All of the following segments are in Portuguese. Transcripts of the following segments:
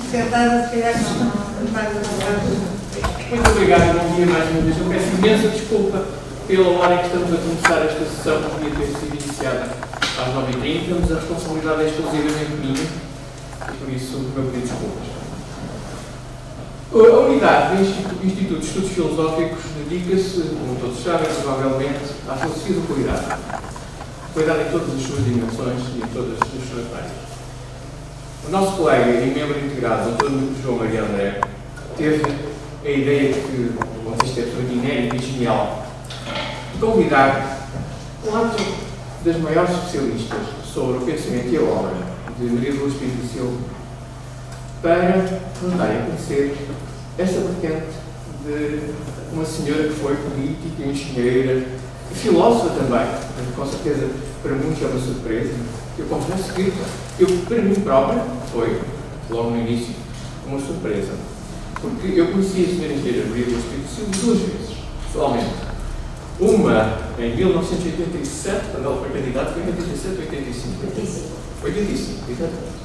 Sentada, se calhar, não faz muito obrigado, bom dia mais uma vez. Eu peço imensa desculpa pela hora em que estamos a começar esta sessão, que devia ter sido iniciada às 9h30, mas a responsabilidade é exclusivamente minha e por isso o meu pedido de desculpas. A unidade do Instituto de Estudos Filosóficos dedica-se, como todos sabem, provavelmente, à filosofia do cuidado. Cuidado em todas as suas dimensões e em todas as suas áreas. O nosso colega e membro integrado, Dr. João Maria André, teve a ideia que, isto é absolutamente inédito e genial, de convidar quatro das maiores especialistas sobre o pensamento e a obra de Maria do Espírito Silva para nos darem a conhecer esta vertente de uma senhora que foi política, engenheira e filósofa também. Com certeza, para muitos é uma surpresa. Eu confesso que, para mim própria, foi, logo no início, uma surpresa. Porque eu conheci a senhora engenheira Maria do Espírito Silva duas vezes, pessoalmente. Uma em 1987, quando ela foi candidata, foi em 87 ou 85? 85, exatamente.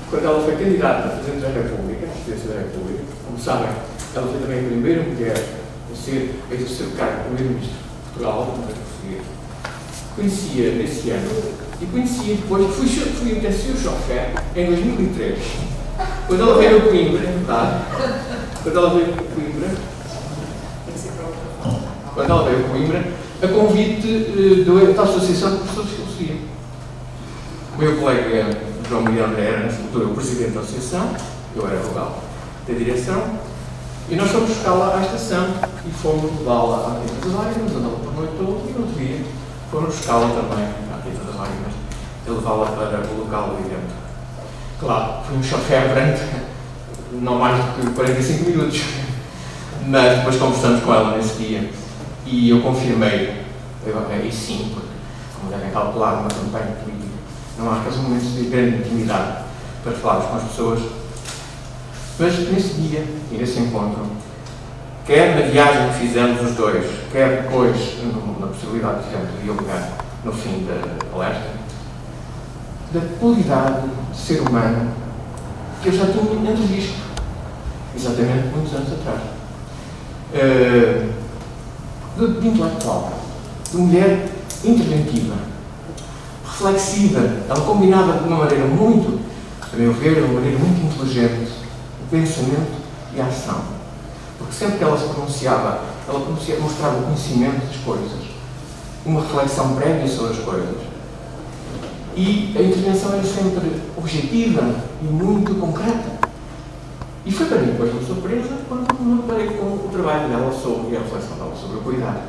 Quando ela foi candidata a Presidente da República, a Presidência da República, como sabem, ela foi também a primeira mulher a exercer o cargo de Primeiro-Ministro de Portugal, do governo português. Conhecia nesse ano e conhecia depois, fui até seu chofer em 2003. Quando ela veio a Coimbra, é verdade, quando ela veio a Coimbra, a convite da Associação de Professores de Filosofia. O meu colega João Maria André era, nessa altura, o presidente da associação, eu era vogal da direção, e nós fomos buscá-la à estação e fomos levá-la à Quinta das Lágrimas, onde ela pernoitou, e no outro dia fomos buscá-la também à Quinta das Lágrimas e levá-la para o local do evento. Claro, foi um chofer durante não mais do que 45 minutos, mas depois conversamos com ela nesse dia e eu confirmei, e sim, porque, como devem calcular, uma campanha política, não há aqueles momentos de grande intimidade para falarmos com as pessoas. Mas nesse dia e nesse encontro, quer na viagem que fizemos os dois, quer depois na possibilidade de dialogar no fim da palestra, da qualidade de ser humano que eu já tinha entrevisto, exatamente muitos anos atrás. De intelectual, de mulher interventiva, reflexiva. Ela combinava de uma maneira muito, a meu ver, de uma maneira muito inteligente, o pensamento e a ação. Porque sempre que ela se pronunciava, mostrava o conhecimento das coisas, uma reflexão prévia sobre as coisas. E a intervenção era sempre objetiva e muito concreta. E foi para mim depois uma surpresa quando me deparei com o trabalho dela e a reflexão dela sobre o cuidado.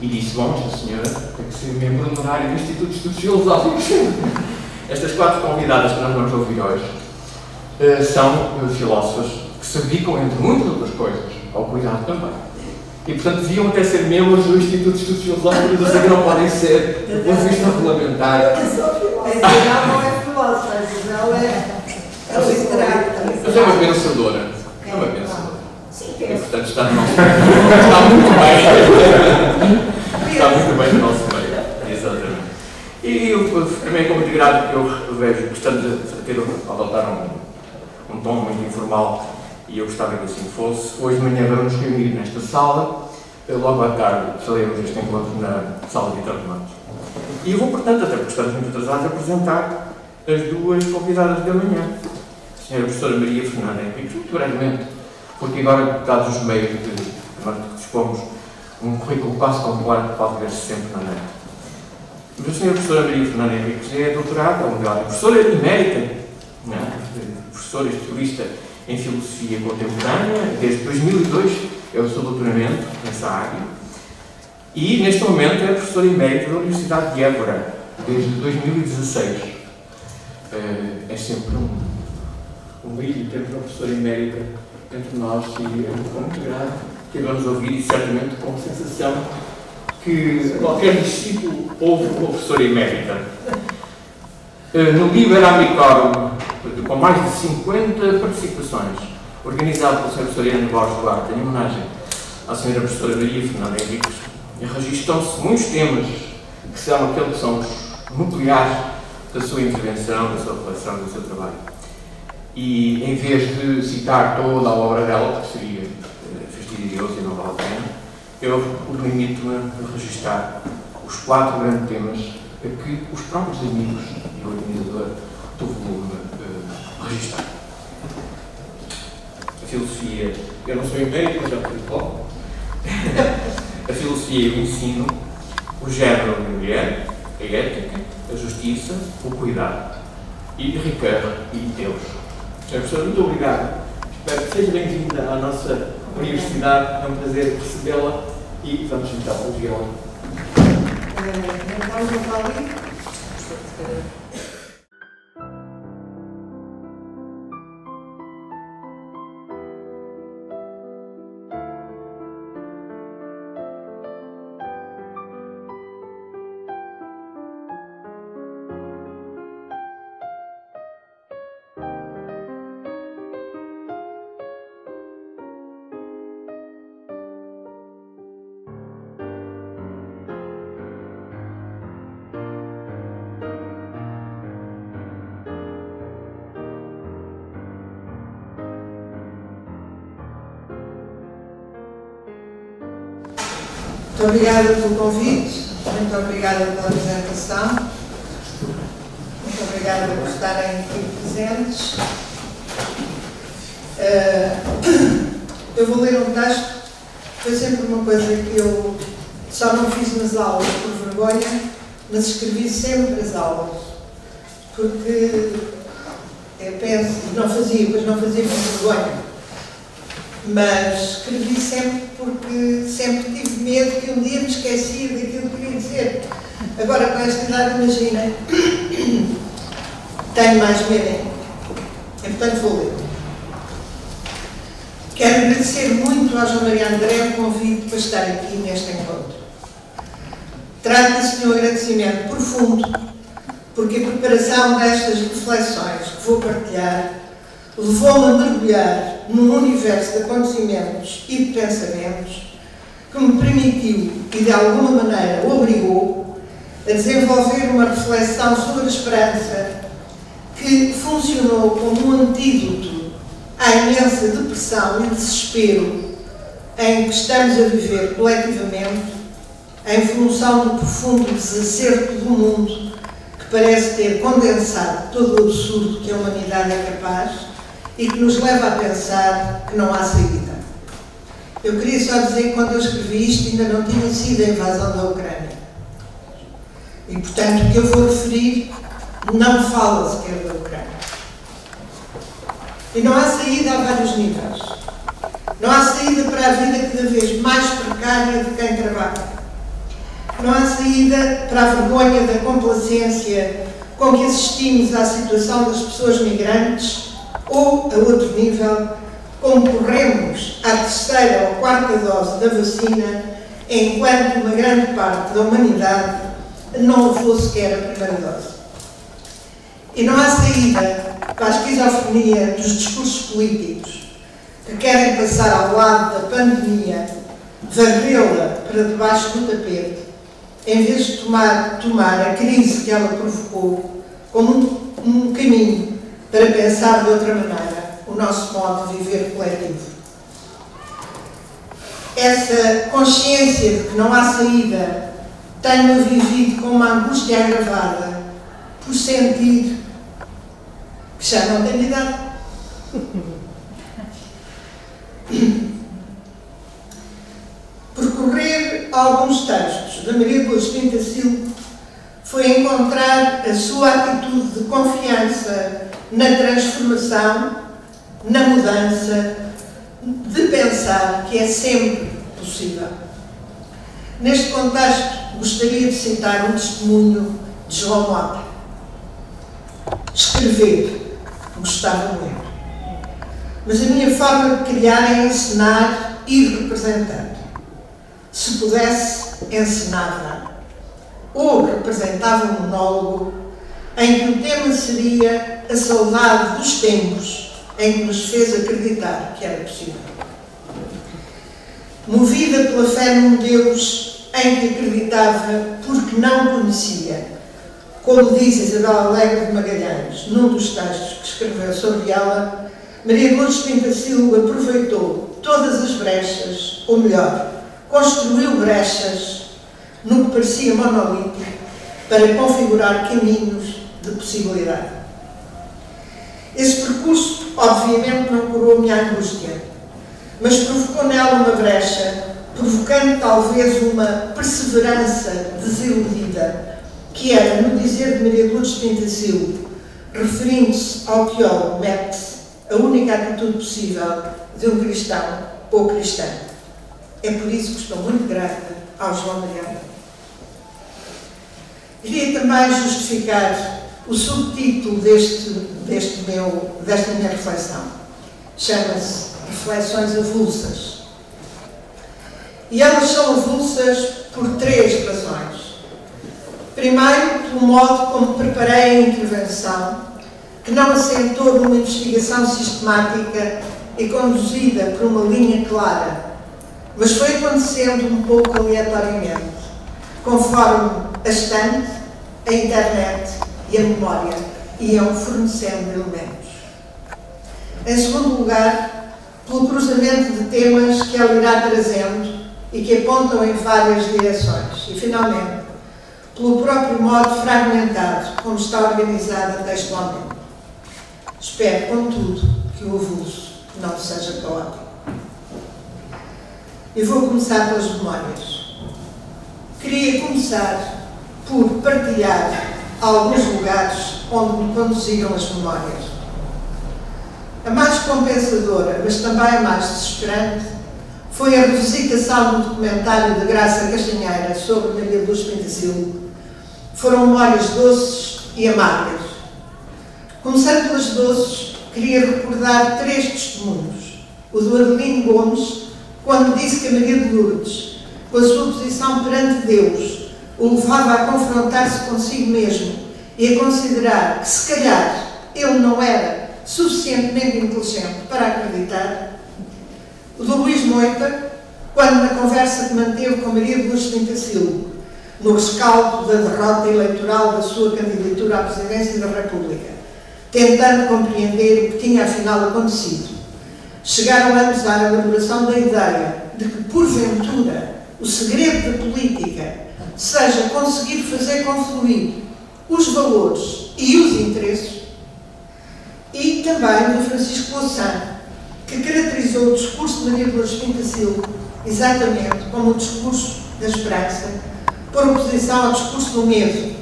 E disse, bom, esta senhora tem que ser membro honorário do Instituto de Estudos Filosóficos. Estas quatro convidadas que nós vamos ouvir hoje são filósofos que se dedicam, entre muitas outras coisas, ao cuidado também. E, portanto, deviam até ser membros do Instituto de Estudos Filosóficos, eu sei que não podem ser, do ponto de vista regulamentar. Não é filósofa, não é literata. Mas é uma pensadora. É uma pensadora. E, portanto, está no nosso meio. Está muito bem. Está muito bem no nosso meio. Exatamente. E eu também, como integrado, eu vejo que estamos a adotar um tom muito informal e eu gostava que assim fosse. Hoje de manhã vamos nos reunir nesta sala. Logo à tarde faremos este encontro na sala de internatos. E eu vou, portanto, até porque estamos muito atrasados, apresentar as duas convidadas da manhã. A senhora professora Maria Fernanda Henriques, muito brevemente, porque agora, dados os meios de que dispomos, um currículo quase completo pode ver-se sempre na net. Mas a senhora professora Maria Fernanda Henriques é doutorada, é professora emérita, professora e especialista em filosofia contemporânea, desde 2002 é o seu doutoramento nessa área, e neste momento é professora emérita da Universidade de Évora, desde 2016. É sempre um brilho termos uma professora emérita entre nós e é muito grave que vamos ouvir e certamente com a sensação que qualquer discípulo ouve uma professora emérita. No Liberamicorum, com mais de 50 participações, organizado pela Sra. Professora Ana Borges Duarte, em homenagem à Sra. Professora Maria Fernanda Henriques, registram-se muitos temas que são aqueles que são os nucleares da sua intervenção, da sua reflexão, do seu trabalho. E em vez de citar toda a obra dela, que seria fastidioso e não vale a pena, eu limito-me a registrar os 4 grandes temas a que os próprios amigos e o organizador do volume registaram. A filosofia, eu não sou médico, mas já fui logo. A filosofia e o ensino, o género da mulher, a ética, a justiça, o cuidado. E Ricardo e Deus. Sr. Professor, muito obrigado. Espero que seja bem-vinda à nossa universidade. É um prazer recebê-la e vamos então ouvi-la. Muito obrigada pelo convite, muito obrigada pela apresentação, muito obrigada por estarem aqui presentes. Eu vou ler um texto, foi sempre uma coisa que eu só não fiz nas aulas por vergonha, mas escrevi sempre as aulas, porque eu penso, não fazia por vergonha. Mas escrevi sempre porque sempre tive medo que um dia me esquecia daquilo que queria dizer. Agora, com esta idade, imaginem, tenho mais medo ainda. E, portanto, vou ler. Quero agradecer muito ao João Maria André o convite para estar aqui neste encontro. Trata-se de um agradecimento profundo, porque a preparação destas reflexões que vou partilhar levou-me a mergulhar num universo de acontecimentos e de pensamentos que me permitiu e de alguma maneira o obrigou a desenvolver uma reflexão sobre a esperança que funcionou como um antídoto à imensa depressão e desespero em que estamos a viver coletivamente em função do profundo desacerto do mundo que parece ter condensado todo o absurdo que a humanidade é capaz e que nos leva a pensar que não há saída. Eu queria só dizer que quando eu escrevi isto ainda não tinha sido a invasão da Ucrânia. E, portanto, o que eu vou referir não fala sequer da Ucrânia. E não há saída a vários níveis. Não há saída para a vida cada vez mais precária de quem trabalha. Não há saída para a vergonha da complacência com que assistimos à situação das pessoas migrantes ou, a outro nível, como corremos à 3ª ou 4ª dose da vacina, enquanto uma grande parte da humanidade não levou sequer a primeira dose. E não há saída para a esquizofrenia dos discursos políticos que querem passar ao lado da pandemia, varrê-la para debaixo do tapete, em vez de tomar a crise que ela provocou como um caminho para pensar de outra maneira o nosso modo de viver coletivo. Essa consciência de que não há saída tenho vivido com uma angústia agravada por sentir que já não tenho idade. Percorrer alguns textos da Maria de Lourdes Pinto da Silva foi encontrar a sua atitude de confiança na transformação, na mudança, de pensar que é sempre possível. Neste contexto, gostaria de citar um testemunho de João Mota. Escrever, gostava muito. Mas a minha forma de criar é ensinar e representar. Se pudesse, ensinava. Ou representava um monólogo em que o tema seria a saudade dos tempos em que nos fez acreditar que era possível. Movida pela fé num Deus em que acreditava porque não conhecia, Como diz Isabel Alegre de Magalhães, num dos textos que escreveu sobre ela, Maria de Lourdes Pinto da Silva aproveitou todas as brechas, ou melhor, construiu brechas no que parecia monolítico para configurar caminhos de possibilidade. Esse percurso, obviamente, não curou a minha angústia, mas provocou nela uma brecha, provocando talvez uma perseverança desiludida, que era, no dizer de Maria de Lourdes Pinto da Silva, referindo-se ao teólogo Metz, a única atitude possível de um cristão ou cristã. É por isso que estou muito grata ao João Mariano. Queria também justificar o subtítulo desta minha reflexão. Chama-se Reflexões Avulsas. E elas são avulsas por 3 razões. Primeiro, pelo modo como preparei a intervenção, que não assentou numa investigação sistemática e conduzida por uma linha clara, mas foi acontecendo um pouco aleatoriamente, conforme a estante, a internet e a memória iam fornecendo elementos. Em segundo lugar, pelo cruzamento de temas que ela irá trazendo e que apontam em várias direções. E, finalmente, pelo próprio modo fragmentado como está organizada textualmente. Espero, contudo, que o avulso não seja caótico. Eu vou começar pelas memórias. Queria começar por partilhar alguns lugares onde me conduziram as memórias. A mais compensadora, mas também a mais desesperante, foi a revisitação do documentário de Graça Castanheira sobre Maria de Lourdes Pinto da Silva. Foram memórias doces e amargas. Começando pelas doces, queria recordar 3 testemunhos. O do Adelino Gomes, quando disse que a Maria de Lourdes, com a sua posição perante Deus, o levava a confrontar-se consigo mesmo e a considerar que, se calhar, ele não era suficientemente inteligente para acreditar. O do Luís Moita, quando na conversa que manteve com Maria de Lourdes Pinto da Silva, no rescaldo da derrota eleitoral da sua candidatura à presidência da República, tentando compreender o que tinha afinal acontecido, chegaram ambos à elaboração da ideia de que, porventura, o segredo da política seja conseguir fazer confluir os valores e os interesses, e também do Francisco Louçã, que caracterizou o discurso de Maria de Lourdes Pinto da Silva exatamente como o discurso da esperança, por oposição ao discurso do medo,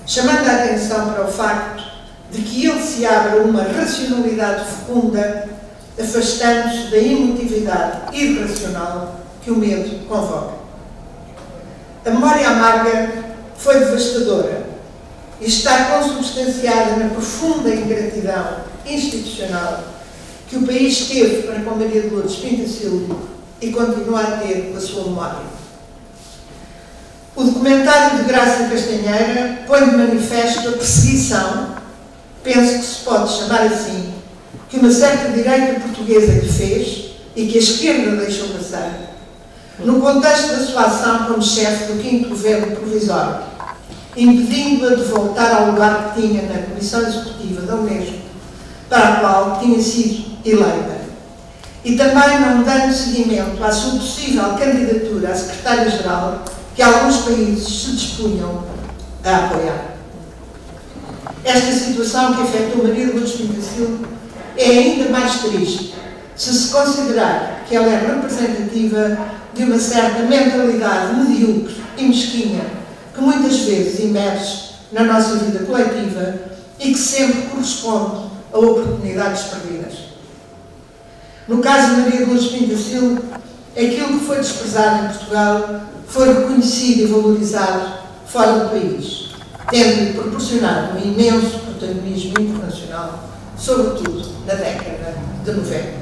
chamando a atenção para o facto de que ele se abre a uma racionalidade fecunda, afastando-se da emotividade irracional que o medo convoca. A memória amarga foi devastadora e está consubstanciada na profunda ingratidão institucional que o país teve para com Maria de Lourdes Pinto da Silva e continua a ter com a sua memória. O documentário de Graça Castanheira põe de manifesto a perseguição, penso que se pode chamar assim, que uma certa direita portuguesa lhe fez e que a esquerda deixou passar, no contexto da sua ação como chefe do 5º Governo Provisório, impedindo-a de voltar ao lugar que tinha na Comissão Executiva da Unesco, para a qual tinha sido eleita, e também não dando seguimento à sua possível candidatura a secretária-geral que alguns países se dispunham a apoiar. Esta situação que afetou Maria de Lourdes Pinto da Silva é ainda mais triste se considerar que ela é representativa de uma certa mentalidade medíocre e mesquinha que muitas vezes emerge na nossa vida coletiva e que sempre corresponde a oportunidades perdidas. No caso de Maria de Lourdes Pinto da Silva, aquilo que foi desprezado em Portugal foi reconhecido e valorizado fora do país, tendo-lhe proporcionado um imenso protagonismo internacional, sobretudo na década de 90.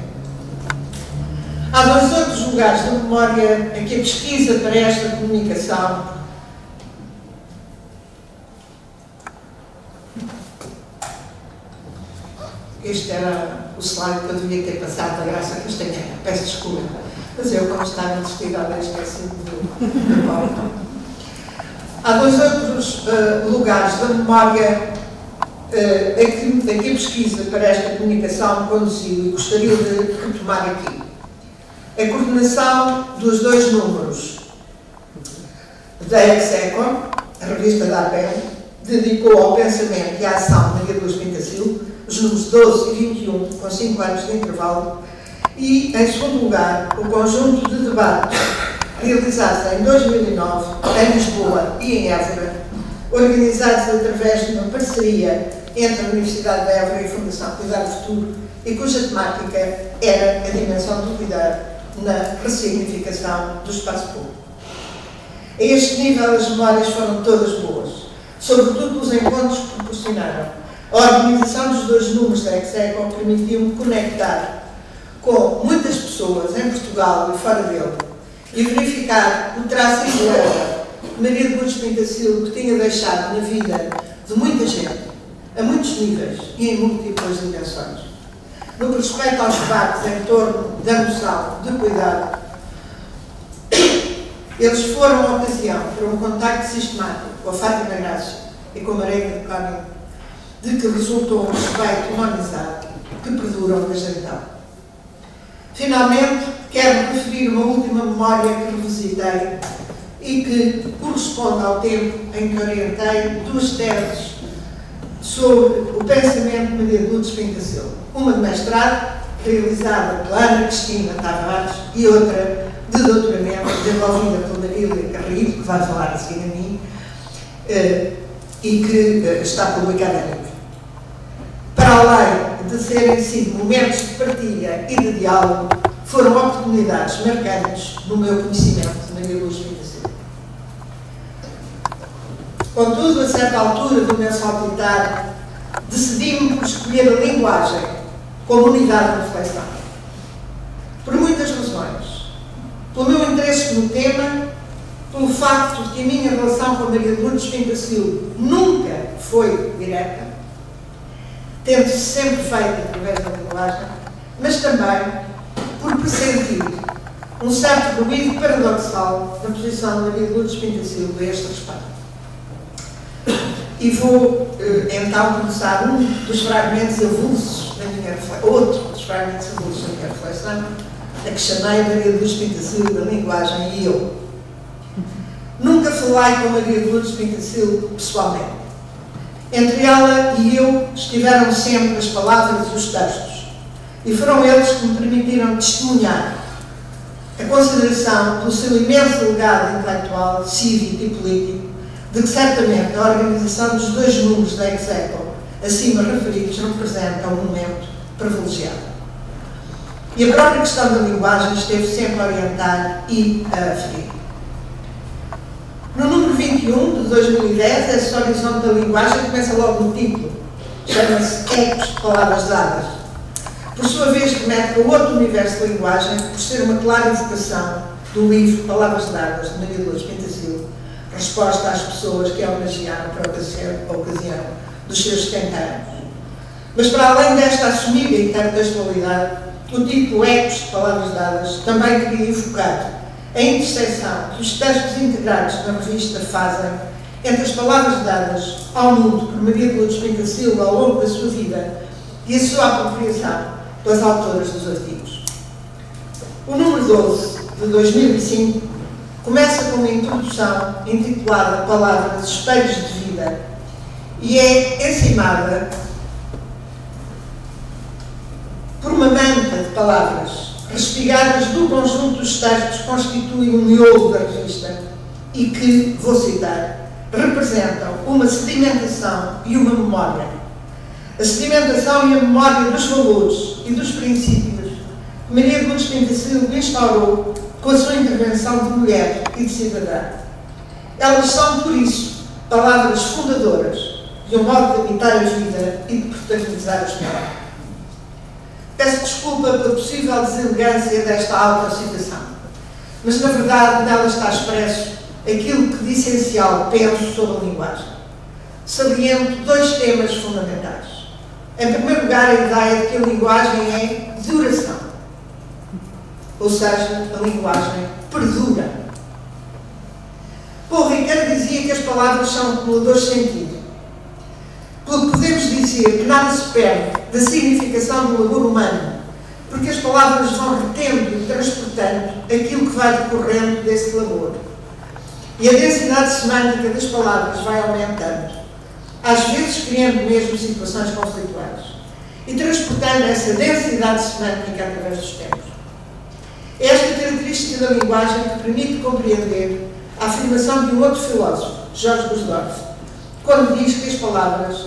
Há 2 outros lugares da memória em que a pesquisa para esta comunicação este era o slide que eu devia ter passado da Graça Castanheira, peço desculpa, mas eu, como estava investigadora, esqueci do PowerPoint. Há dois outros lugares da memória a que a pesquisa para esta comunicação conduziu e gostaria de retomar aqui. A coordenação dos dois números da Execo, a revista da APEL, dedicou ao pensamento e à ação de Maria Luz Pintacil os números 12 e 21, com 5 anos de intervalo, e, em segundo lugar, o conjunto de debates realizados em 2009 em Lisboa e em Évora, organizados através de uma parceria entre a Universidade de Évora e a Fundação Cuidado Futuro, e cuja temática era a dimensão do cuidado na ressignificação do espaço público. A este nível, as memórias foram todas boas, sobretudo os encontros que proporcionaram. A organização dos dois números da Execo permitiu-me conectar com muitas pessoas em Portugal e fora dele e verificar o traço indireto que Maria de Lourdes Pintacil que tinha deixado na vida de muita gente, a muitos níveis e em múltiplas dimensões. No que respeita aos debates em torno da noção de cuidado, eles foram a ocasião para um contacto sistemático com a Fátima Graça e com a Maria de Cónigo, de que resultou um respeito e uma amizade que perduram desde então. Finalmente, quero referir uma última memória que revisitei e que corresponde ao tempo em que orientei duas teses sobre o pensamento de Maria de Lourdes Pintacil. Uma de mestrado, realizada pela Ana Cristina Tavares, e outra de doutoramento, desenvolvida pela Marília Carrilho, que vai falar a seguir a mim, e que está publicada em livro. Para além de serem sido momentos de partilha e de diálogo, foram oportunidades marcantes no meu conhecimento de Maria Luz Pintacil. Contudo, a certa altura do meu saltitar, decidi-me por escolher a linguagem como unidade de reflexão. Por muitas razões. Pelo meu interesse no tema, pelo facto de que a minha relação com a Maria de Lourdes Pintacil nunca foi direta, tendo-se sempre feito através da linguagem, mas também por pressentir um certo ruído paradoxal na posição de Maria de Lourdes Pintacil a este respeito. E vou então começar um dos fragmentos avulsos da minha reflexão, outro dos fragmentos avulsos da minha reflexão, a que chamei Maria de Lourdes Pintacil da linguagem e eu. Nunca falei com Maria de Lourdes Pintacil pessoalmente. Entre ela e eu estiveram sempre as palavras e os textos, e foram eles que me permitiram testemunhar a consideração do seu imenso legado intelectual, cívico e político, de que certamente a organização dos dois números da Execo, acima referidos, representa um momento privilegiado. E a própria questão da linguagem esteve sempre a orientar e a aferir. No número 21 de 2010, esse horizonte da linguagem começa logo no título. Chama-se Ecos de Palavras Dadas. Por sua vez, remete para outro universo de linguagem, por ser uma clara evocação do livro Palavras Dadas, de Maria de Lourdes Pintacil, resposta às pessoas que a homenagearam para a ocasião dos seus 70 anos. Mas, para além desta assumida intertextualidade, o título Ecos de Palavras Dadas também queria evocar a interseção que os textos integrados na revista fazem entre as palavras dadas ao mundo por Maria de Lourdes Pintacil ao longo da sua vida e a sua apropriação pelas autoras dos artigos. O número 12, de 2005, começa com uma introdução intitulada Palavras Espelhos de Vida e é encimada por uma manta de palavras espigadas do conjunto dos textos que constituem o miolo da revista e que, vou citar, representam uma sedimentação e uma memória. A sedimentação e a memória dos valores e dos princípios que Maria de Lourdes Pintacil instaurou com a sua intervenção de mulher e de cidadã. Elas são, por isso, palavras fundadoras de um modo de habitar a vida e de protagonizar a história. Peço desculpa pela possível deselegância desta autocitação, mas, na verdade, nela está expresso aquilo que de essencial penso sobre a linguagem. Saliento dois temas fundamentais. Em primeiro lugar, a ideia de que a linguagem é duração, ou seja, a linguagem perdura. Paul Ricoeur dizia dizia que as palavras são acumuladores de sentido. Pelo que podemos dizer que nada se perde da significação do labor humano, porque as palavras vão retendo e transportando aquilo que vai decorrendo desse labor. E a densidade semântica das palavras vai aumentando, às vezes criando mesmo situações conflituais, e transportando essa densidade semântica através dos tempos. É esta característica da linguagem que permite compreender a afirmação de um outro filósofo, George Gusdorff, quando diz que as palavras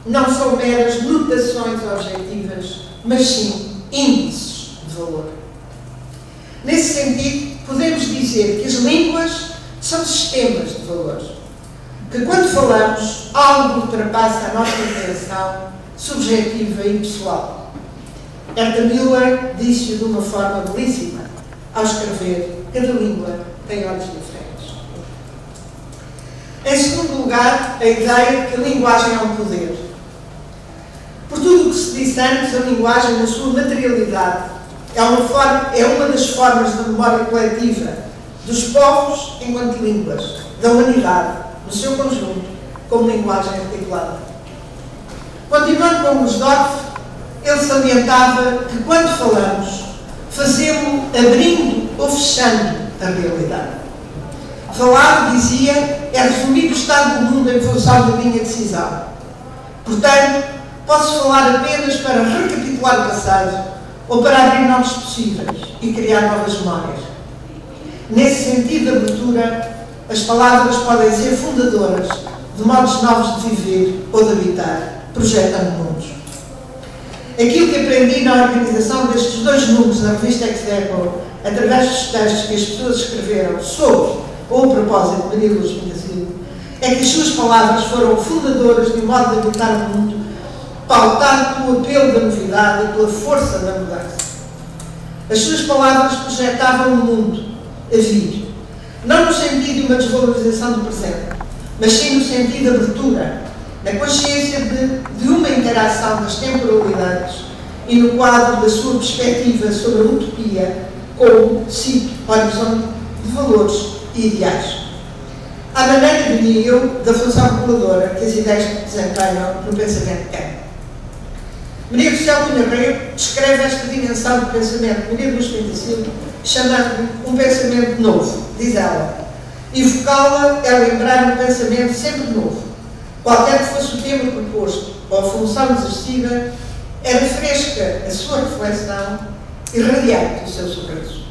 não são meras notações objetivas, mas sim índices de valor. Nesse sentido, podemos dizer que as línguas são sistemas de valores, que quando falamos, algo ultrapassa a nossa intenção subjetiva e pessoal. Herta Müller disse-o de uma forma belíssima ao escrever: cada língua tem olhos diferentes. Em segundo lugar, a ideia de que a linguagem é um poder. Por tudo o que se disse antes, a linguagem, na sua materialidade, é uma das formas da memória coletiva dos povos enquanto línguas, da humanidade, no seu conjunto, como linguagem articulada. Continuando com Gusdorff, ele salientava que quando falamos, fazemos abrindo ou fechando a realidade. Falar, dizia, é resumir o estado do mundo em função da minha decisão. Portanto, posso falar apenas para recapitular o passado ou para abrir novos possíveis e criar novas memórias. Nesse sentido de abertura, as palavras podem ser fundadoras de modos novos de viver ou de habitar, projetando mundos. Aquilo que aprendi na organização destes 2 números da revista Ex-Aequo, através dos textos que as pessoas escreveram sobre ou a propósito de Maria Luz Pinto, é que as suas palavras foram fundadoras de um modo de habitar o mundo pautado pelo apelo da novidade e pela força da mudança. As suas palavras projetavam o mundo a vir, não no sentido de uma desvalorização do presente, mas sim no sentido de abertura, na consciência de uma interação das temporalidades e no quadro da sua perspectiva sobre a utopia como, cito, horizonte de valores e ideais. À maneira, diria eu, da função reguladora que as ideias desempenham no pensamento de Kant. Maria do Céu Cunha Rego descreve esta dimensão do pensamento de Maria Luz Pinto Silva, chamando-lhe um pensamento novo, diz ela. Invocá-la é lembrar um pensamento sempre novo. Qualquer que fosse o tema proposto ou a função exercida, era fresca a sua reflexão e radiante o seu sorriso.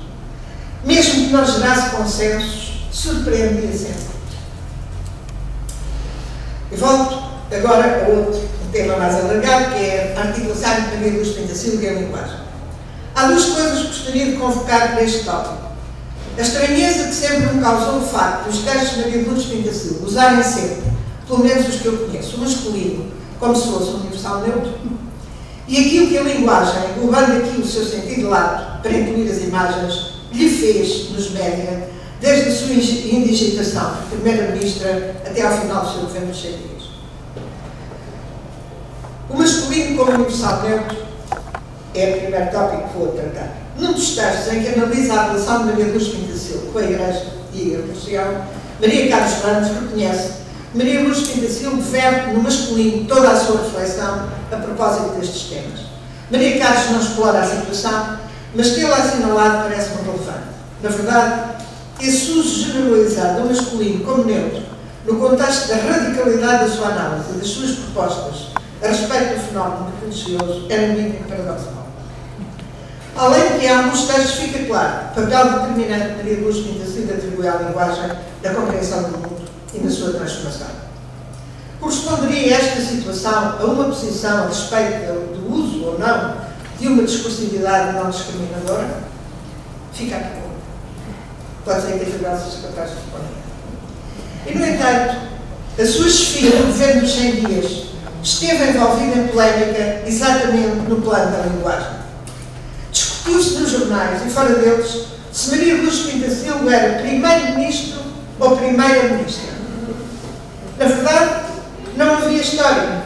Mesmo que não gerasse consensos, surpreendia sempre. E volto agora a outro tema mais alargado, que é a articulação de Maria Luz Pinto Silva e a linguagem. Há 2 coisas que gostaria de convocar para este tópico. A estranheza que sempre me causou o facto de os textos de Maria Luz Pinto Silva usarem sempre, pelo menos os que eu conheço, o masculino, como se fosse um universal neutro, e aquilo que a linguagem, englobando aqui o seu sentido lato para incluir as imagens, lhe fez nos média, desde a sua indigitação de primeira-ministra até ao final do seu governo de 100 dias. O masculino como universal neutro é o primeiro tópico que vou tratar. Num dos textos em que analisa a relação de Maria Luz Pinto Silva com a Igreja e a religião, Maria Carlos Randes reconhece que Maria Luz Pinto Silva verte no masculino toda a sua reflexão a propósito destes temas. Maria Carlos não explora a situação, mas tê-la assinalado parece-me relevante. Na verdade, esse uso generalizado do masculino como neutro, no contexto da radicalidade da sua análise e das suas propostas a respeito do fenómeno religioso, é no mínimo paradoxal. Além de que, em alguns textos fica claro o papel determinante de Maria Luz Pinto Silva atribui à linguagem da compreensão do mundo e da sua transformação. Corresponderia esta situação a uma posição a respeito do uso ou não de uma discursividade não discriminadora? Fica a pergunta. Pode ser que a Isabel seja capaz de responder. E, no entanto, a sua chefia no governo dos 100 dias esteve envolvida em polémica exatamente no plano da linguagem. Discutiu-se nos jornais e fora deles se Maria Luz Pinto Silva era primeiro-ministro ou primeira-ministra. Na verdade, não havia história.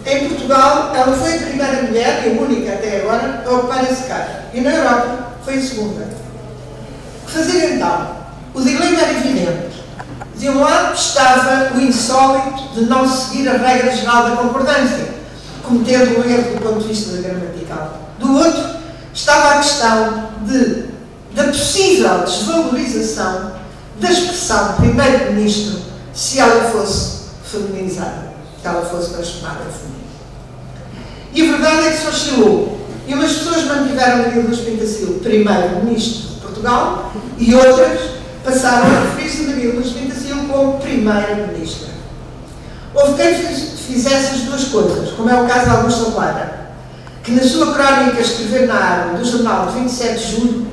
Em Portugal, ela foi a primeira mulher, e a única até agora, a ocupar esse cargo. E na Europa, foi a segunda. O que fazer então? O dilema era evidente. De um lado estava o insólito de não seguir a regra geral da concordância, cometendo um erro do ponto de vista da gramatical. Do outro estava a questão da possível desvalorização da expressão primeiro-ministro se ela fosse feminizada, se ela fosse transformada em feminina. E a verdade é que se oscilou. E umas pessoas mantiveram Maria Luz Pintacil primeiro-ministro de Portugal e outras passaram a referir-se a Maria Luz Pintacil como primeira-ministra. Houve quem fizesse as duas coisas, como é o caso de Augusta Clara, que na sua crónica Escrever na Água, do jornal de 27 de julho,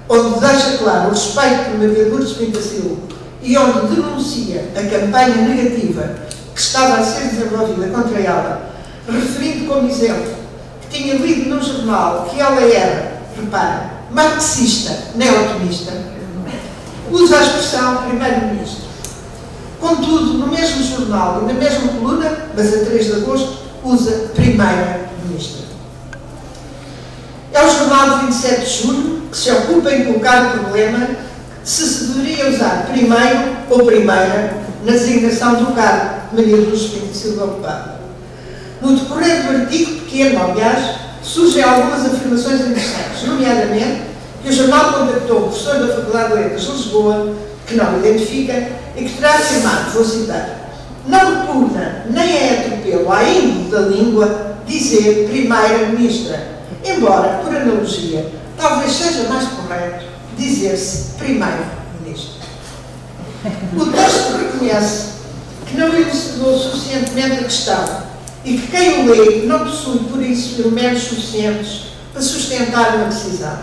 onde deixa claro o respeito por Maria Lourdes Pintacil e onde denuncia a campanha negativa que estava a ser desenvolvida contra ela, referindo como exemplo que tinha lido num jornal que ela era, repara, marxista, neotomista, usa a expressão primeiro-ministro. Contudo, no mesmo jornal e na mesma coluna, mas a 3 de agosto, usa primeira-ministra. É o jornal de 27 de julho que se ocupa em colocar o problema se deveria usar primeiro ou primeira na designação do cargo que Maria Luz Pintacil ocupava. No decorrer do artigo, pequeno aliás, surgem algumas afirmações interessantes, nomeadamente que o jornal contactou o professor da Faculdade de Letras de Lisboa, que não o identifica, e que terá afirmado, vou citar, não repugna nem é atropelo à índole da língua dizer primeira-ministra, embora, por analogia, talvez seja mais correto dizer-se primeiro-ministro. O texto reconhece que não elucidou suficientemente a questão e que quem o lê não possui, por isso, elementos suficientes para sustentar uma decisão.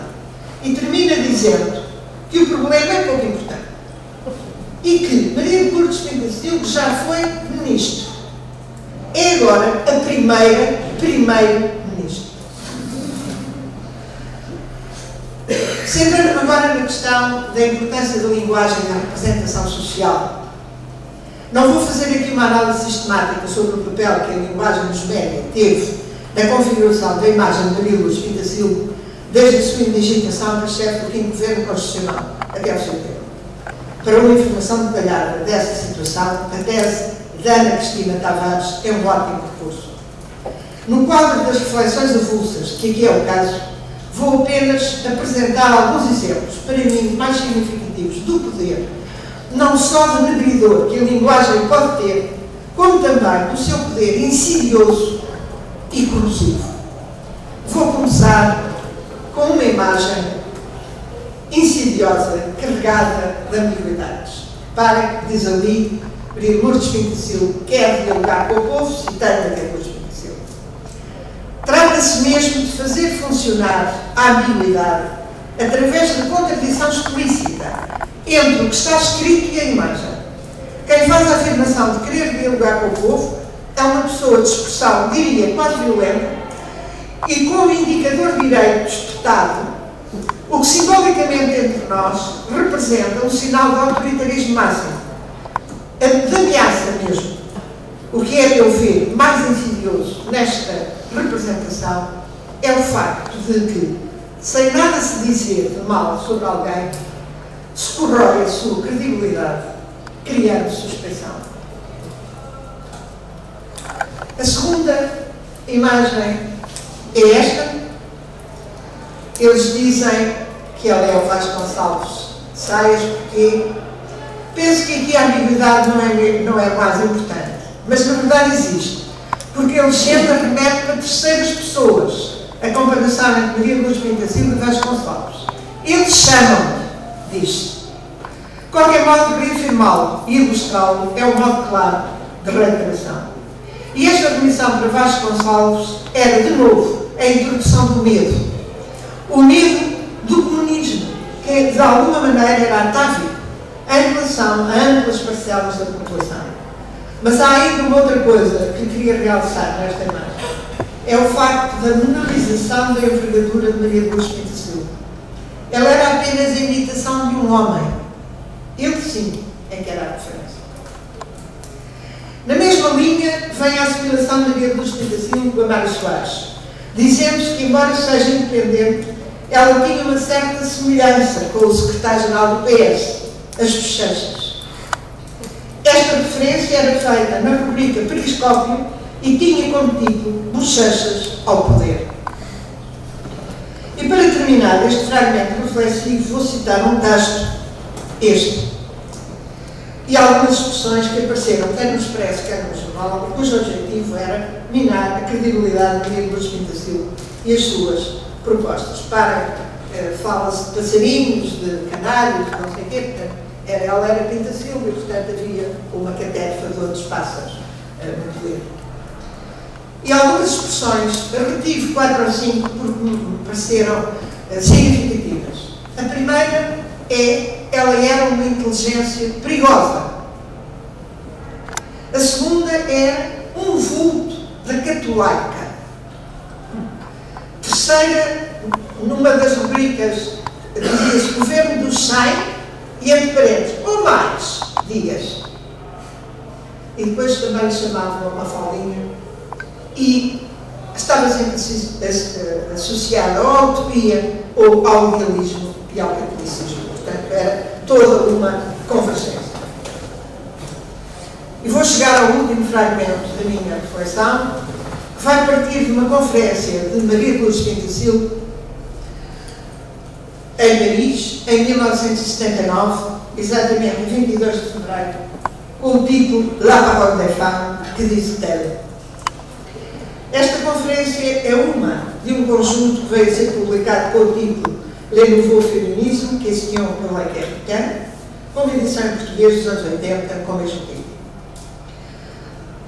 E termina dizendo que o problema é pouco importante e que Maria Lourdes Pintacil já foi ministro. É agora a primeira-ministra. Centrando-me agora na questão da importância da linguagem na representação social. Não vou fazer aqui uma análise sistemática sobre o papel que a linguagem dos média teve na configuração da imagem de Maria Lourdes Pintacil desde a sua indigitação para chefe do 5º Governo Constitucional até ao seu tempo. Para uma informação detalhada dessa situação, a tese de Ana Cristina Tavares é um ótimo recurso. No quadro das reflexões avulsas, que aqui é o caso, vou apenas apresentar alguns exemplos, para mim, mais significativos do poder, não só denegridor que a linguagem pode ter, como também do seu poder insidioso e corrosivo. Vou começar com uma imagem insidiosa, carregada de ambiguidades. Para que diz ali, Maria Lourdes Pintacil quer dialogar com o povo, citando Maria Lourdes Pintacil. Trata-se mesmo de fazer funcionar a ambiguidade através da contradição explícita entre o que está escrito e a imagem. Quem faz a afirmação de querer dialogar com o povo é uma pessoa de expressão, diria, quase violenta e como indicador direito espetado, o que simbolicamente entre nós representa um sinal de autoritarismo máximo, de ameaça mesmo. O que é, a meu ver, mais insidioso nesta representação é o facto de que, sem nada se dizer de mal sobre alguém, se corrói a sua credibilidade, criando suspeição. A segunda imagem é esta. Eles dizem que ela é o Vasconcelos de Saias, porque penso que aqui a ambiguidade não é mais importante, mas na verdade existe, porque a legenda remete para terceiras pessoas a comparação entre Maria Lourdes Pintacil e Vasconcelos. Eles chamam-me, diz-se. De qualquer modo, para afirmá-lo e ilustrá-lo é um modo claro de reiteração. E esta remissão para Vasconcelos era, de novo, a introdução do medo. O medo do comunismo, que de alguma maneira era atávico em relação a amplas parcelas da população. Mas há ainda uma outra coisa que queria realçar nesta imagem. É o facto da menorização da envergadura de Maria Lourdes Pintacil. Ela era apenas a imitação de um homem. Ele sim é que era a diferença. Na mesma linha vem a assimilação de Maria Lourdes Pintacil com a Mário Soares, dizendo-se que, embora seja independente, ela tinha uma certa semelhança com o secretário-geral do PS, as Bochechas. Esta referência era feita na rubrica Periscópio e tinha como título Bochechas ao Poder. E para terminar este fragmento reflexivo, vou citar um texto, este, e algumas expressões que apareceram quer no Expresso, quer no jornal, cujo objetivo era minar a credibilidade de Maria de Lourdes Pinto da Silva e as suas propostas. Fala-se de passarinhos, de canários, de não sei o quê, portanto, ela era Pinto da Silva e, portanto, havia uma catefa de outros pássaros muito livre. E algumas expressões, eu retive 4 ou 5 porque me pareceram significativas. A primeira é: ela era uma inteligência perigosa. A segunda era um vulto da catolaica. Terceira, numa das rubricas, dizia-se governo dos 100 e entre parênteses, ou mais dias. E depois também chamavam uma Mafaldinha e estava sempre associada à utopia ou ao idealismo e ao catolicismo. Portanto, era toda uma convergência. E vou chegar ao último fragmento da minha reflexão, que vai partir de uma conferência de Maria de Lourdes Pinto da Silva em Paris, em 1979, exatamente em 22 de fevereiro, com o título La Parole des Femmes, que diz dela. Esta conferência é uma de um conjunto que veio a ser publicado com o título Le Nouveau Féminisme, Question pour la Guerre Africaine, com uma edição em português dos anos 80, com o mesmo título.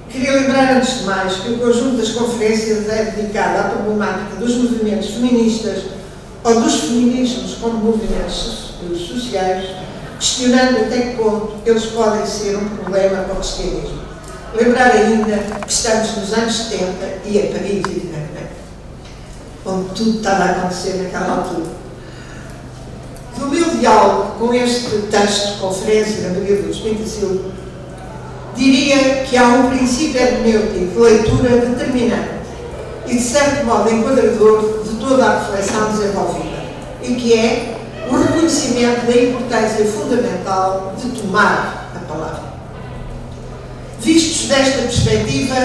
Queria lembrar, antes de mais, que o conjunto das conferências é dedicado à problemática dos movimentos feministas ou dos feminismos como movimentos sociais, questionando até que ponto eles podem ser um problema para o cristianismo. Lembrar ainda que estamos nos anos 70 e é Paris, evidentemente, onde tudo estava a acontecer naquela altura. Do meu diálogo com este texto de conferência da Maria de Lourdes Pinto da Silva, diria que há um princípio hermenêutico de leitura determinante e, de certo modo, enquadrador de toda a reflexão desenvolvida, e que é o reconhecimento da importância fundamental de tomar a palavra. Vistos desta perspectiva,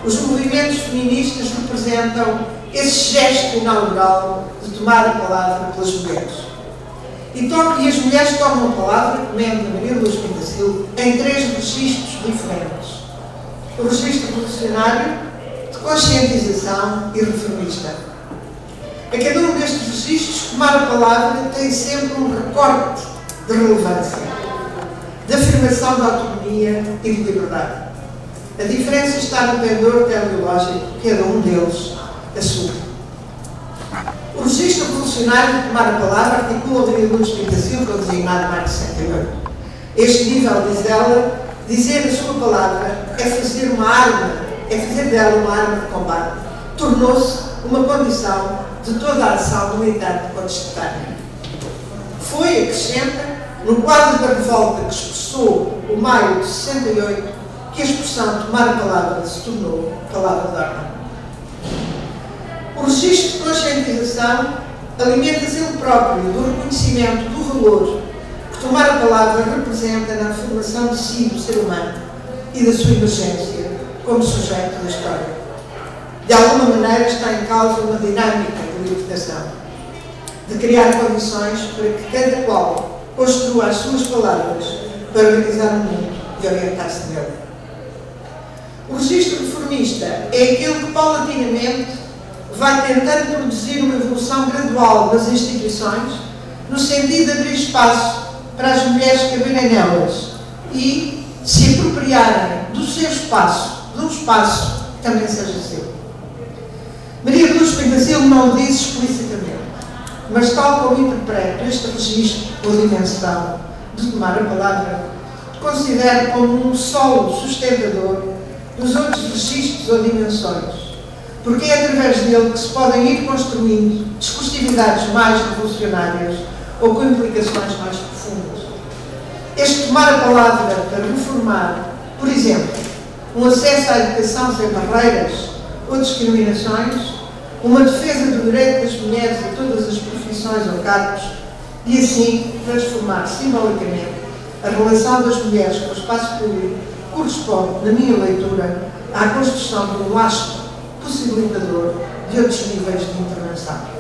os movimentos feministas representam esse gesto inaugural de tomar a palavra pelas mulheres. E as mulheres tomam a palavra, comendo Maria de Lourdes Pinto da Silva, em 3 registros diferentes. O registro revolucionário, de conscientização e reformista. A cada um destes registros, tomar a palavra tem sempre um recorte de relevância, de afirmação da autonomia e de liberdade. A diferença está no pendor teleológico que cada um deles assume. O registro revolucionário de tomar a palavra articula Maria de Lourdes Pinto da Silva, com o designado Marco 68. Este nível, diz ela, dizer a sua palavra é fazer uma arma, é fazer dela uma arma de combate. Tornou-se uma condição de toda a ação militante contestatária. Foi, acrescenta, no quadro da revolta que expressou o maio de 68, que a expressão tomar a palavra se tornou palavra de ordem. O registro de conscientização alimenta-se ele próprio do reconhecimento do valor que tomar a palavra representa na afirmação de si do ser humano e da sua emergência como sujeito da história. De alguma maneira está em causa uma dinâmica de libertação, de criar condições para que cada qual construa as suas palavras para organizar o mundo e orientar-se nele. O registro reformista é aquele que paulatinamente vai tentando produzir uma evolução gradual das instituições no sentido de abrir espaço para as mulheres caberem nelas e se apropriarem do seu espaço, de um espaço que também seja seu. Maria de Lourdes Pinto da Silva não o diz explicitamente, mas tal como interpreto este registro ou dimensão de tomar a palavra, considero como um solo sustentador dos outros registros ou dimensões, porque é através dele que se podem ir construindo discursividades mais revolucionárias ou com implicações mais profundas. Este tomar a palavra para reformar, por exemplo, um acesso à educação sem barreiras ou discriminações, uma defesa do direito das mulheres a todas as profissões ou cargos e, assim, transformar simbolicamente a relação das mulheres com o espaço público corresponde, na minha leitura, à construção de um laço possibilitador de outros níveis de intervenção.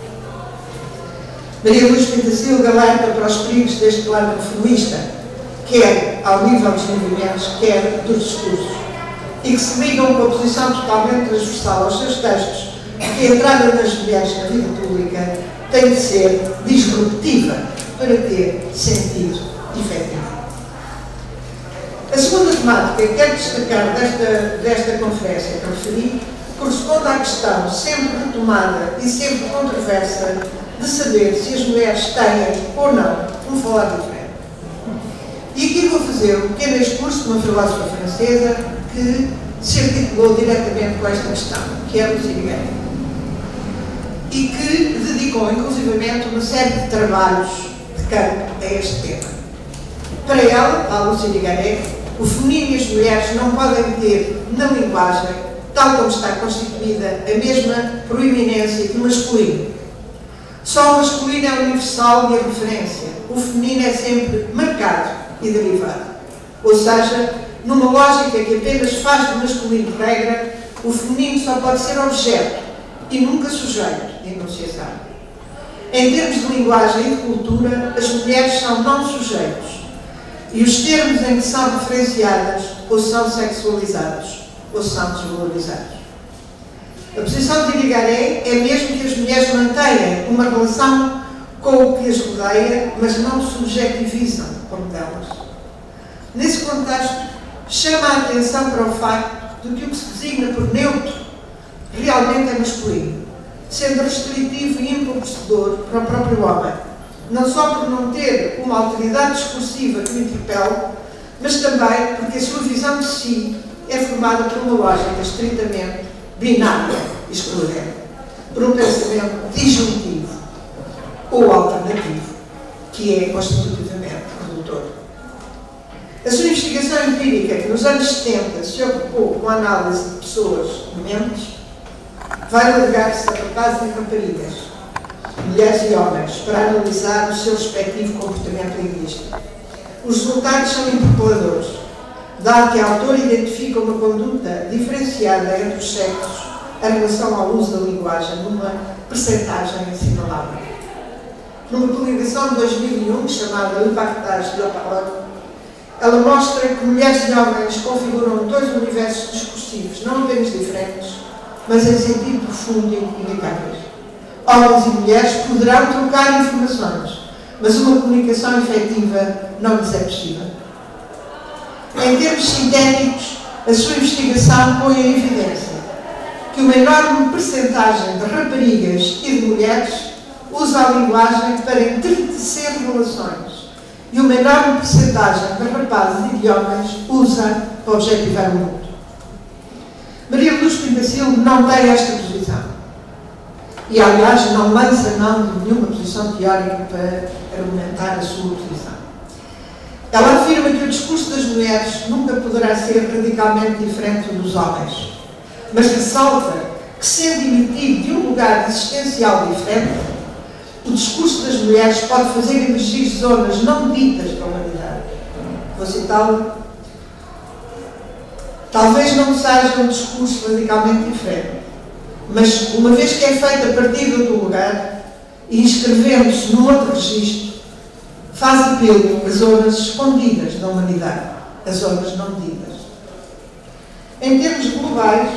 Maria Luz Pintacilgo alerta para os perigos deste plano reformista, quer ao nível dos movimentos, quer dos discursos, e que se ligam com a posição totalmente transversal aos seus textos, que a entrada das mulheres na vida pública tem de ser disruptiva para ter sentido efetivo. A segunda temática que quero destacar desta conferência que referi corresponde à questão sempre retomada e sempre controversa de saber se as mulheres têm ou não um falar diferente. E aqui vou fazer um pequeno discurso de uma filósofa francesa que se articulou diretamente com esta questão, que é Lucie Iguaré, e que dedicou inclusivamente uma série de trabalhos de campo a este tema. Para ela, a Lucie Iguaré, o feminino e as mulheres não podem ter na linguagem, tal como está constituída, a mesma proeminência que o masculino. Só o masculino é universal e a referência. O feminino é sempre marcado e derivado. Ou seja, numa lógica que apenas faz do masculino regra, o feminino só pode ser objeto e nunca sujeito de enunciação. Em termos de linguagem e de cultura, as mulheres são não sujeitos. E os termos em que são referenciadas ou são sexualizados ou são desvalorizados. A posição de Irigaray é mesmo que as mulheres mantenham uma relação com o que as rodeia, mas não subjetivizam como delas. Nesse contexto, chama a atenção para o facto de que o que se designa por neutro realmente é masculino, sendo restritivo e empobrecedor para o próprio homem, não só por não ter uma autoridade discursiva que o interpele, mas também porque a sua visão de si é formada por uma lógica estritamente binária e excludente, por um pensamento disjuntivo ou alternativo, que é constitutivamente redutor. A sua investigação empírica, que nos anos 70 se ocupou com a análise de pessoas mentes, vai largar-se a rapazes e raparigas, mulheres e homens, para analisar o seu respectivo comportamento linguístico. Os resultados são interpeladores, dado que a autora identifica uma conduta diferenciada entre os sexos em relação ao uso da linguagem, numa percentagem assinalável. Numa publicação de 2001, chamada Le Partage de la Parole, ela mostra que mulheres e homens configuram dois universos discursivos, não apenas diferentes, mas em sentido profundo e incomunicáveis. Homens e mulheres poderão trocar informações, mas uma comunicação efetiva não lhes é possível. Em termos sintéticos, a sua investigação põe em evidência que uma enorme percentagem de raparigas e de mulheres usa a linguagem para entristecer relações e uma enorme percentagem de rapazes e de homens usa para objetivar o mundo. Maria Luz Pintacilgo não tem esta posição e, aliás, não lança mão de nenhuma posição teórica para argumentar a sua posição. Ela afirma que o discurso das mulheres nunca poderá ser radicalmente diferente dos homens, mas ressalta que, sendo emitido de um lugar existencial diferente, o discurso das mulheres pode fazer emergir zonas não ditas da humanidade. Vou citá-lo. Talvez não seja um discurso radicalmente diferente, mas uma vez que é feito a partir de outro lugar e inscrevendo-se num outro registro, faz apelo a zonas escondidas da humanidade, as zonas não ditas. Em termos globais,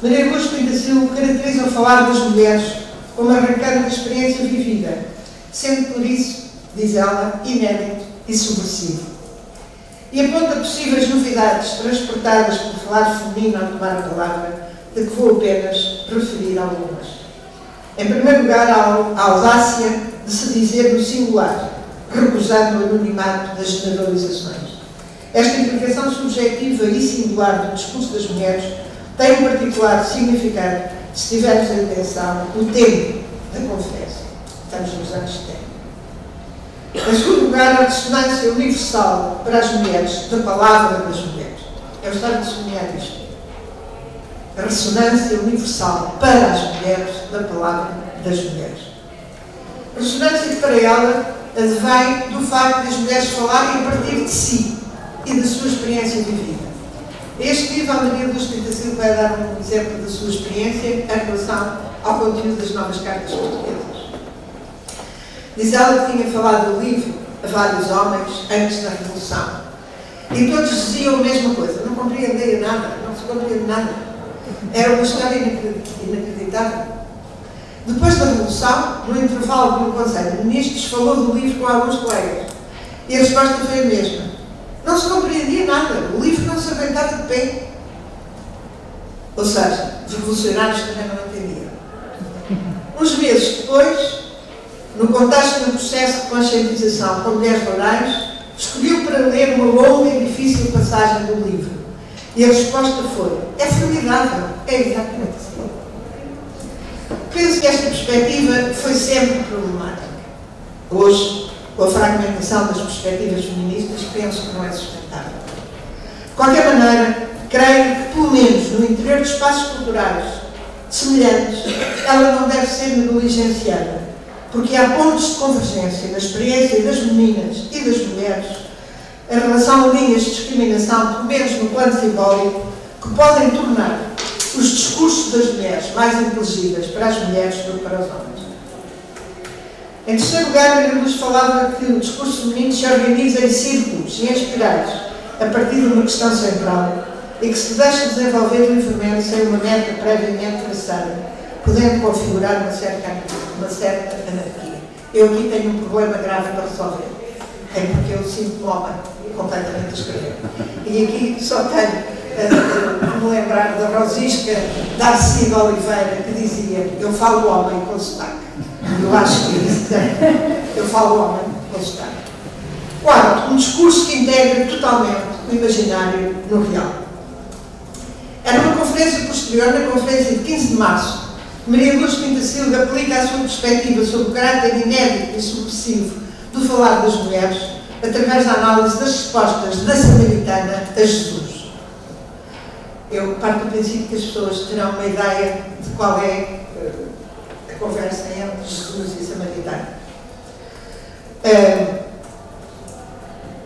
Maria Luz Pintacilgo caracteriza o falar das mulheres como arrancando da experiência vivida, sendo por isso, diz ela, inédito e subversivo. E aponta possíveis novidades transportadas pelo falar feminino ao tomar a palavra, de que vou apenas referir algumas. Em primeiro lugar, a audácia de se dizer no singular, recusando o anonimato das generalizações. Esta implicação subjetiva e singular do discurso das mulheres tem um particular significado se tivermos em atenção o tempo da conferência. Estamos nos anos 70. Em segundo lugar, a ressonância universal para as mulheres da palavra das mulheres. Eu estava a sublinhar isto. A ressonância universal para as mulheres da palavra das mulheres. A ressonância que para ela advém do facto de as mulheres falarem a partir de si e da sua experiência de vida. Este livro, a Maria Luz Pinto Silva vai dar um exemplo da sua experiência em relação ao conteúdo das novas cartas portuguesas. Diz ela que tinha falado do livro a vários homens antes da Revolução. E todos diziam a mesma coisa. Não compreendia nada, não se compreende nada. Era uma história inacreditável. Depois da Revolução, no intervalo do Conselho de Ministros, falou do livro com alguns colegas. E a resposta foi a mesma. Não se compreendia nada. O livro não se aguentava de pé. Ou seja, os revolucionários também não entendiam. Uns meses depois, no contexto de um processo de conscientização com mulheres rurais, escolheu para ler uma longa e difícil passagem do livro. E a resposta foi: é formidável. É exatamente assim. Penso que esta perspectiva foi sempre problemática. Hoje, com a fragmentação das perspectivas feministas, penso que não é sustentável. De qualquer maneira, creio que, pelo menos no interior de espaços culturais semelhantes, ela não deve ser negligenciada, porque há pontos de convergência na experiência das meninas e das mulheres em relação a linhas de discriminação, pelo menos no plano simbólico, que podem tornar os discursos das mulheres mais inteligíveis para as mulheres do que para os homens. Em terceiro lugar, Maria Luz falava que o discurso feminino se organiza em círculos e em espirais, a partir de uma questão central, e que se deixa desenvolver livremente sem uma meta previamente traçada, podendo configurar uma certa anarquia. Eu aqui tenho um problema grave para resolver. É porque eu sinto-me homem completamente a escrever. E aqui só tenho me lembrar da Rosisca Darcy de Oliveira, que dizia: eu falo homem com sotaque. Eu acho que isso tem. Eu falo homem com sotaque. Quarto, um discurso que integra totalmente o imaginário no real. Era uma conferência posterior, na conferência de 15 de março, Maria Luz Pinto Silva aplica a sua perspectiva sobre o caráter inédito e subversivo do falar das mulheres através da análise das respostas da Samaritana a Jesus. Eu parto do princípio que as pessoas terão uma ideia de qual é a conversa entre Jesus e a Samaritana.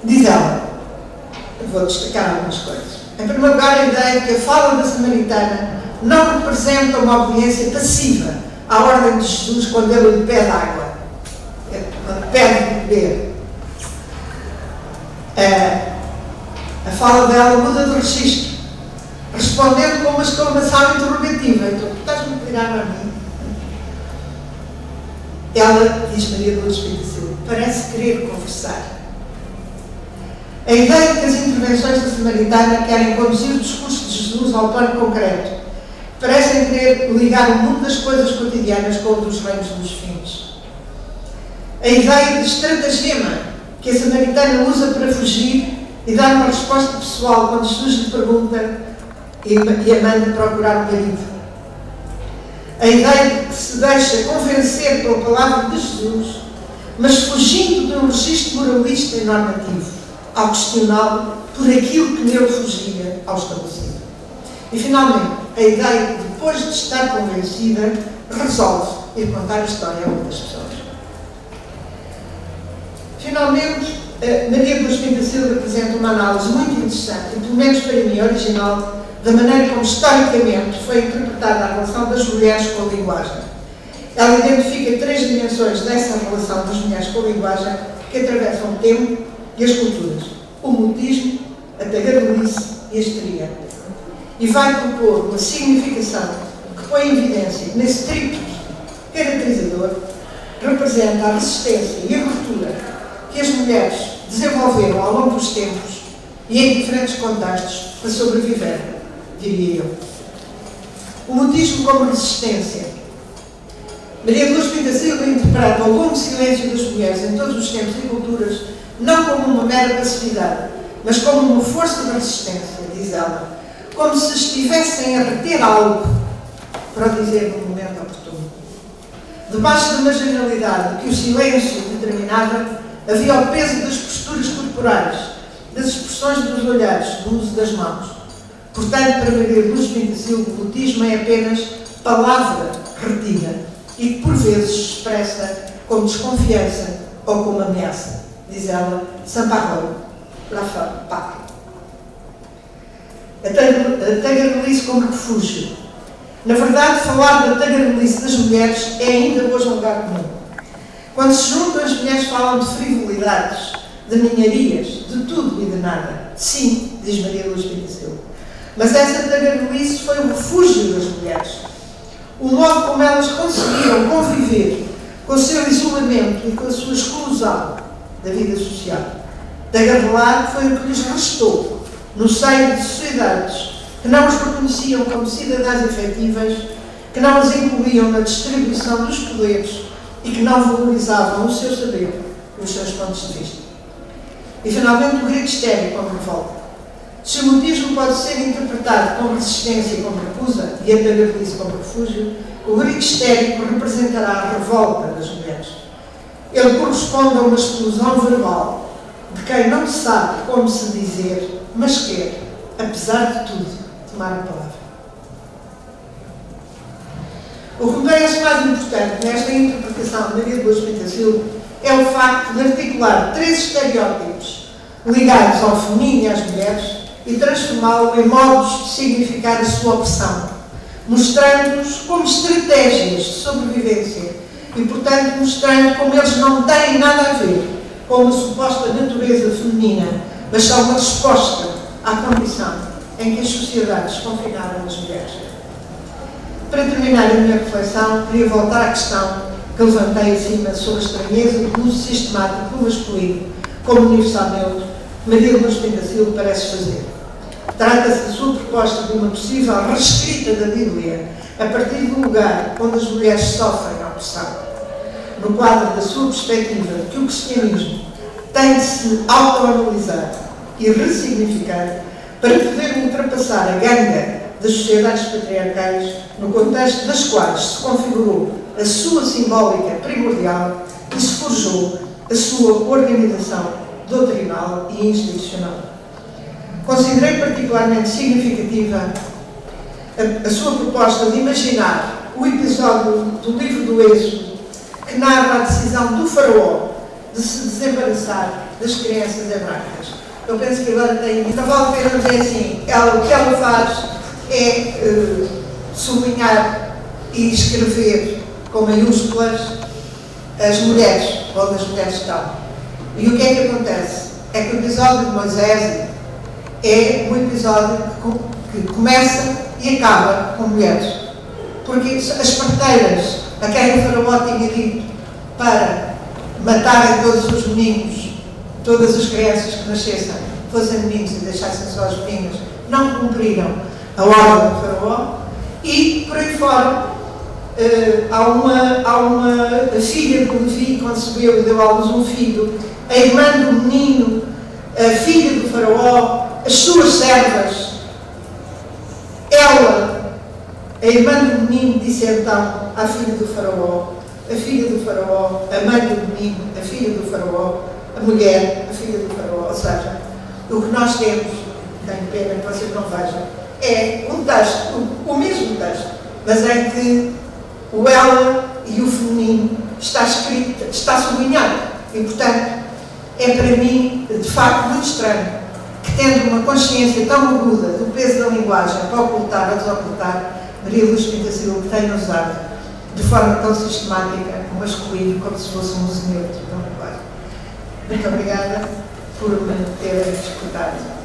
Diz ela, vou destacar algumas coisas. Em primeiro lugar, a ideia de que a fala da Samaritana não representa uma obediência passiva à ordem de Jesus quando ele lhe pede água, quando pede de beber. A fala dela muda de registro, respondendo com uma exclamação interrogativa. Então, tu estás-me a pedir água a mim? Ela, diz Maria Luz Pinto Silva, parece querer conversar. A ideia de que as intervenções da Samaritana querem conduzir o discurso de Jesus ao plano concreto, parecem querer ligar o mundo das coisas cotidianas com o dos reinos dos fins. A ideia de estratagema que a Samaritana usa para fugir e dar uma resposta pessoal quando Jesus lhe pergunta e a manda procurar o marido. A ideia de que se deixa convencer pela palavra de Jesus, mas fugindo de um registro moralista e normativo, ao questioná-lo por aquilo que nele fugia ao estabelecido. E, finalmente, a ideia de, depois de estar convencida, resolve ir contar a história a outras pessoas. Finalmente, Maria Luz Pinto Silva apresenta uma análise muito interessante, e pelo menos para mim original, da maneira como historicamente foi interpretada a relação das mulheres com a linguagem. Ela identifica 3 dimensões dessa relação das mulheres com a linguagem que atravessam o tempo e as culturas: o mutismo, a tagarelice e a histeria. E vai propor uma significação que põe em evidência que nesse tríptico caracterizador representa a resistência e a ruptura que as mulheres desenvolveram ao longo dos tempos e em diferentes contextos para sobreviver, diria eu. O mutismo como resistência. Maria Luz Pinto Silva interpreta o longo silêncio das mulheres em todos os tempos e culturas não como uma mera passividade, mas como uma força de resistência, diz ela, como se estivessem a reter algo para o dizer no momento oportuno. Debaixo de uma generalidade que o silêncio determinava, havia o peso das posturas corporais, das expressões dos olhares, do uso das mãos. Portanto, para Maria Luz Pinto Silva, o mutismo é apenas palavra retida e que, por vezes, se expressa como desconfiança ou como ameaça. Diz ela, Samparroio, la pátria. a tagarelice como refúgio. Na verdade, falar da tagarelice das mulheres é ainda hoje um lugar comum. Quando se juntam, as mulheres falam de frivolidades, de ninharias, de tudo e de nada. Sim, diz Maria Luz Pinto Silva. Mas essa tagarelice foi o refúgio das mulheres. O modo como elas conseguiram conviver com o seu isolamento e com a sua exclusão da vida social. Tagarelar foi o que lhes restou no seio de sociedades que não os reconheciam como cidadãs efetivas, que não as incluíam na distribuição dos poderes e que não valorizavam o seu saber e os seus pontos de vista. E, finalmente, o grito histérico como revolta. Se o mutismo pode ser interpretado como resistência e como recusa, e a tagarelice como refúgio, o grito histérico representará a revolta das mulheres. Ele corresponde a uma explosão verbal de quem não sabe como se dizer, mas quer, apesar de tudo, tomar a palavra. O que me parece mais importante nesta interpretação de Maria Luz Pinto Silva é o facto de articular 3 estereótipos ligados ao feminino e às mulheres e transformá-lo em modos de significar a sua opção, mostrando-os como estratégias de sobrevivência e, portanto, mostrando como eles não têm nada a ver com uma suposta natureza feminina, mas são uma resposta à condição em que as sociedades confinaram as mulheres. Para terminar a minha reflexão, queria voltar à questão que levantei acima sobre a estranheza do uso sistemático do masculino como universal neutro que Maria Luz Pinto Silva parece fazer. Trata-se da sua proposta de uma possível reescrita da Bíblia a partir do lugar onde as mulheres sofrem a opressão. No quadro da sua perspectiva de que o cristianismo tem de se autoanalisar e ressignificar para poder ultrapassar a ganga das sociedades patriarcais, no contexto das quais se configurou a sua simbólica primordial e se forjou a sua organização doutrinal e institucional. Considerei particularmente significativa a sua proposta de imaginar o episódio do livro do Êxodo que narra a decisão do faraó de se desembaraçar das crianças hebraicas. Eu penso que agora tem... Não vale a pena dizer assim, o que ela faz é sublinhar e escrever com maiúsculas as mulheres, onde as mulheres estão. E o que é que acontece? É que o episódio de Moisés é um episódio que começa e acaba com mulheres. Porque as parteiras a quem o faraó tinha dito para matarem todos os meninos, todas as crianças que nascessem, fossem meninos e deixassem só as meninas, não cumpriram a ordem do faraó. E por aí fora há uma filha de Levi que concebeu e deu à luz um filho, a irmã do menino, a filha do faraó, as suas servas. Ela, a irmã do menino, disse então à filha do faraó, a filha do faraó, a mãe do menino, a filha do faraó, a mulher, a filha do faraó. Ou seja, o que nós temos, tenho pena que vocês não vejam, é um texto, o mesmo texto, mas em que o ela e o feminino está escrito, está sublinhado. E, portanto, é para mim, de facto, muito estranho que, tendo uma consciência tão aguda do peso da linguagem para ocultar ou desocultar, Maria Luz Pinto Silva tenha usado de forma tão sistemática o masculino como se fosse um uso neutro. Muito obrigada por me terem escutado.